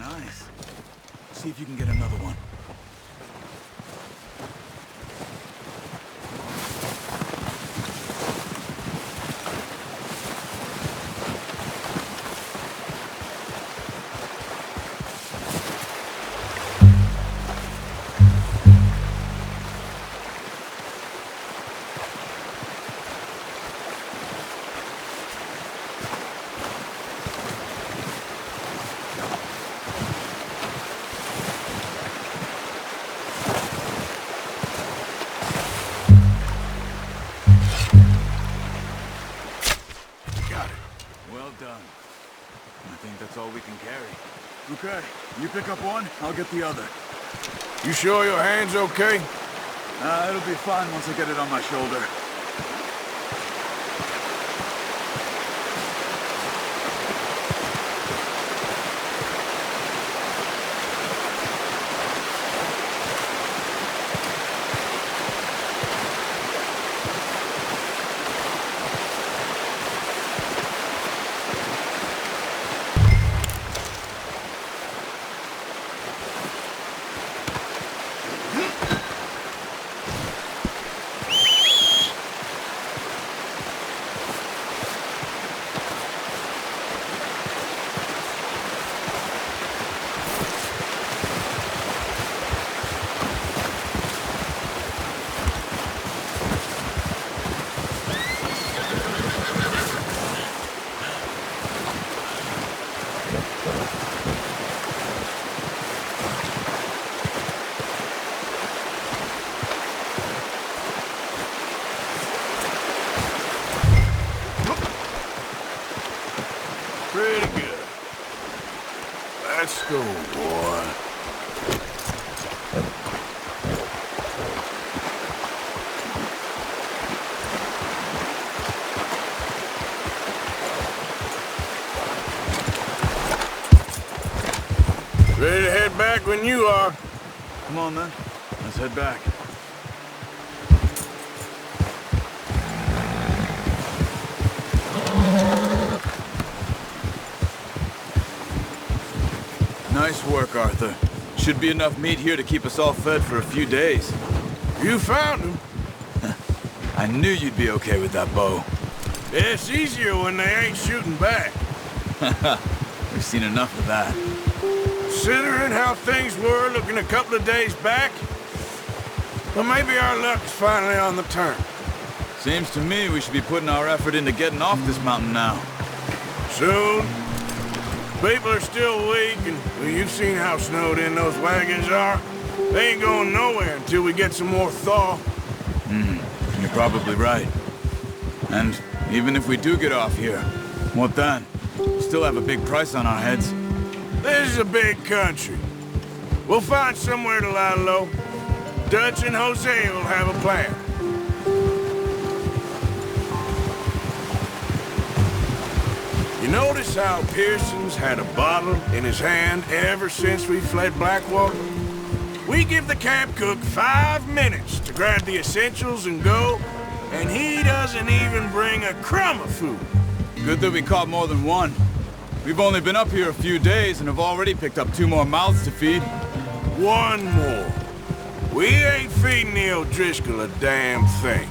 Nice. See if you can get another one. Okay, you pick up one, I'll get the other. You sure your hand's okay? It'll be fine once I get it on my shoulder. Pretty good. Let's go, boy. Ready to head back when you are. Come on, then. Let's head back. Nice work, Arthur. Should be enough meat here to keep us all fed for a few days. You found him. I knew you'd be okay with that bow. It's easier when they ain't shooting back. We've seen enough of that. Considering how things were looking a couple of days back, well, maybe our luck's finally on the turn. Seems to me we should be putting our effort into getting off this mountain now. Soon. People are still weak, and well, you've seen how snowed in those wagons are. They ain't going nowhere until we get some more thaw. You're probably right. And even if we do get off here, what then? We still have a big price on our heads. This is a big country. We'll find somewhere to lie low. Dutch and Jose will have a plan. You notice how Pearson's had a bottle in his hand ever since we fled Blackwater? We give the camp cook 5 minutes to grab the essentials and go, and he doesn't even bring a crumb of food. Good that we caught more than one. We've only been up here a few days and have already picked up 2 more mouths to feed. One more. We ain't feeding the O'Driscoll a damn thing.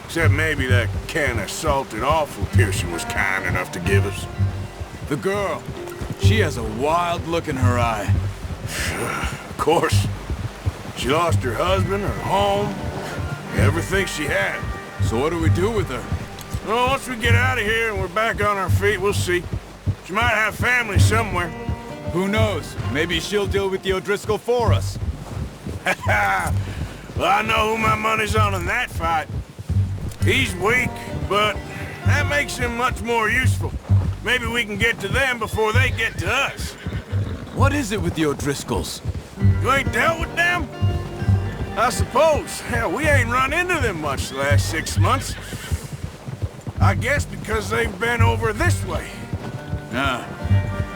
Except maybe that can of salted offal Pearson was kind enough to give us. The girl, she has a wild look in her eye. Of course. She lost her husband, her home, everything she had. So what do we do with her? Well, once we get out of here and we're back on our feet, we'll see. She might have family somewhere. Who knows? Maybe she'll deal with the O'Driscoll for us. Well, I know who my money's on in that fight. He's weak, but that makes him much more useful. Maybe we can get to them before they get to us. What is it with the O'Driscolls? You ain't dealt with them? I suppose. Hell, we ain't run into them much the last 6 months. I guess because they've been over this way. Yeah,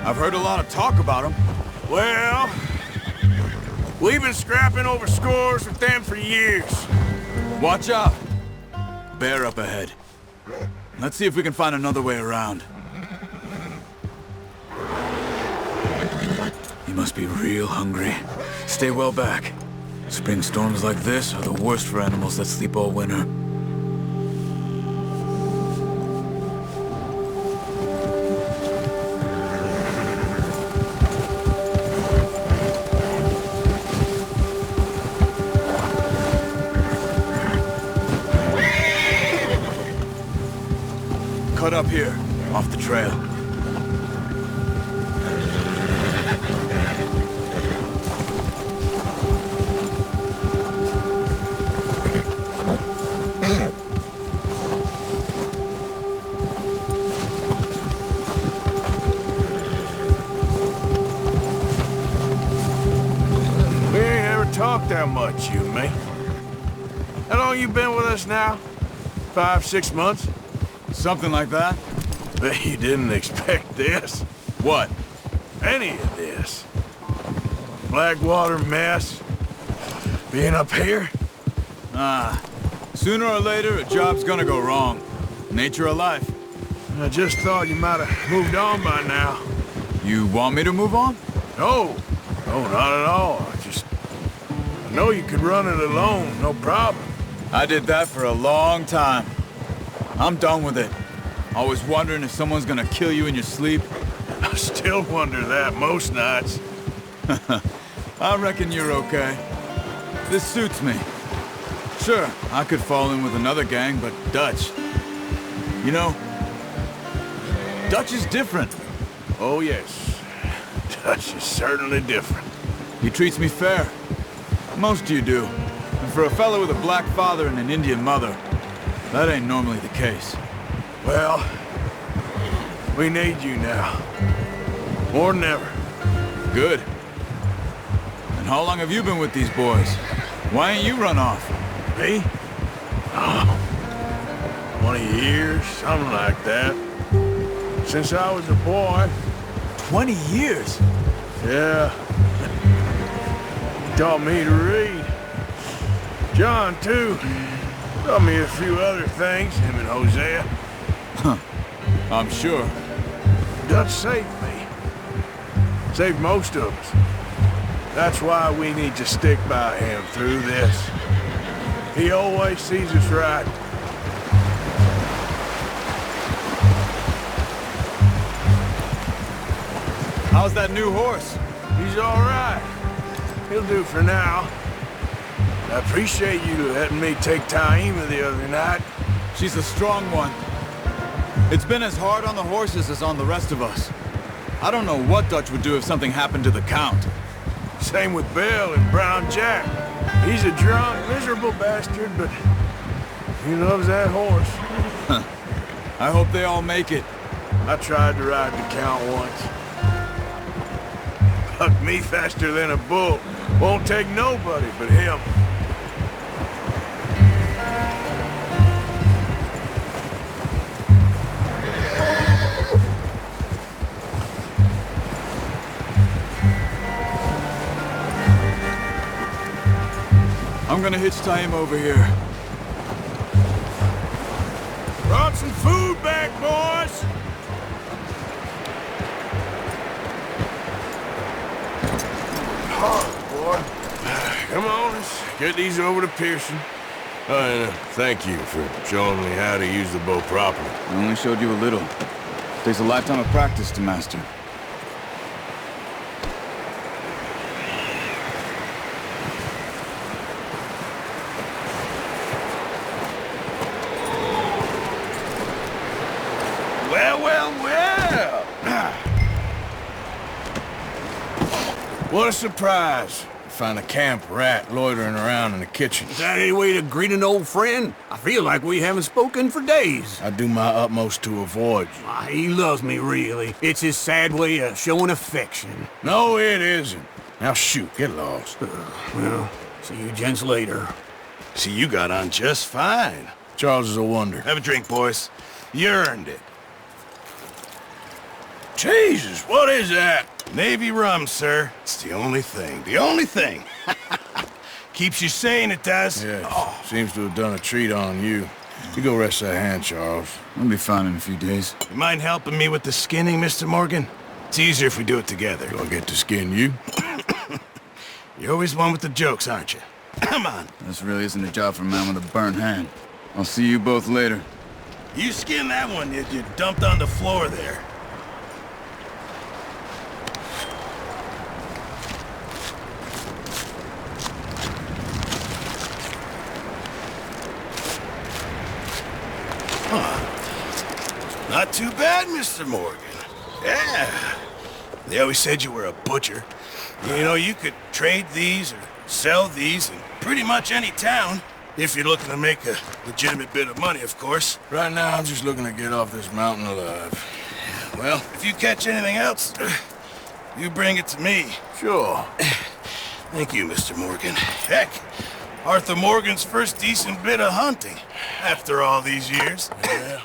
I've heard a lot of talk about them. Well, we've been scrapping over scores with them for years. Watch out! Bear up ahead. Let's see if we can find another way around. You must be real hungry. Stay well back. Spring storms like this are the worst for animals that sleep all winter. Cut up here, off the trail. We ain't ever talked that much, you and me. How long you been with us now? 5, 6 months? Something like that? Bet you didn't expect this. What? Any of this. Blackwater mess. Being up here? Sooner or later, a job's gonna go wrong. Nature of life. I just thought you might have moved on by now. You want me to move on? No. No, not at all. I know you could run it alone, no problem. I did that for a long time. I'm done with it. Always wondering if someone's gonna kill you in your sleep. I still wonder that most nights. I reckon you're okay. This suits me. Sure, I could fall in with another gang, but Dutch... You know, Dutch is different. Oh, yes. Dutch is certainly different. He treats me fair. Most of you do. And for a fellow with a black father and an Indian mother, that ain't normally the case. Well, we need you now. More than ever. Good. And how long have you been with these boys? Why ain't you run off? Me? Oh, 20 years, something like that. Since I was a boy. 20 years? Yeah. He taught me to read. John, too. Taught me a few other things, him and Hosea. I'm sure. Dutch saved me. Saved most of us. That's why we need to stick by him through this. He always sees us right. How's that new horse? He's all right. He'll do for now. I appreciate you letting me take Taima the other night. She's a strong one. It's been as hard on the horses as on the rest of us. I don't know what Dutch would do if something happened to the Count. Same with Bill and Brown Jack. He's a drunk, miserable bastard, but he loves that horse. I hope they all make it. I tried to ride the Count once. Bucked me faster than a bull. Won't take nobody but him. I'm gonna hitch Taima over here. Brought some food back, boys! Oh, boy. Come on, let's get these over to Pearson. And thank you for showing me how to use the bow properly. I only showed you a little. Takes a lifetime of practice to master. Well, well, well! What a surprise. Find a camp rat loitering around in the kitchen. Is that any way to greet an old friend? I feel like we haven't spoken for days. I do my utmost to avoid you. He loves me, really. It's his sad way of showing affection. No, it isn't. Now shoot, get lost. Well, see you gents later. See, you got on just fine. Charles is a wonder. Have a drink, boys. You earned it. Jesus, what is that? Navy rum, sir. It's the only thing. The only thing. Keeps you sane, it does. Yes, seems to have done a treat on you. You go rest that hand, Charles. I'll be fine in a few days. You mind helping me with the skinning, Mr. Morgan? It's easier if we do it together. Do I get to skin you? You're always one with the jokes, aren't you? Come on. This really isn't a job for a man with a burnt hand. I'll see you both later. You skinned that one you dumped on the floor there. Not too bad, Mr. Morgan. Yeah. They always said you were a butcher. You know, you could trade these or sell these in pretty much any town. If you're looking to make a legitimate bit of money, of course. Right now, I'm just looking to get off this mountain alive. Well, if you catch anything else, you bring it to me. Sure. Thank you, Mr. Morgan. Heck, Arthur Morgan's first decent bit of hunting after all these years. Yeah.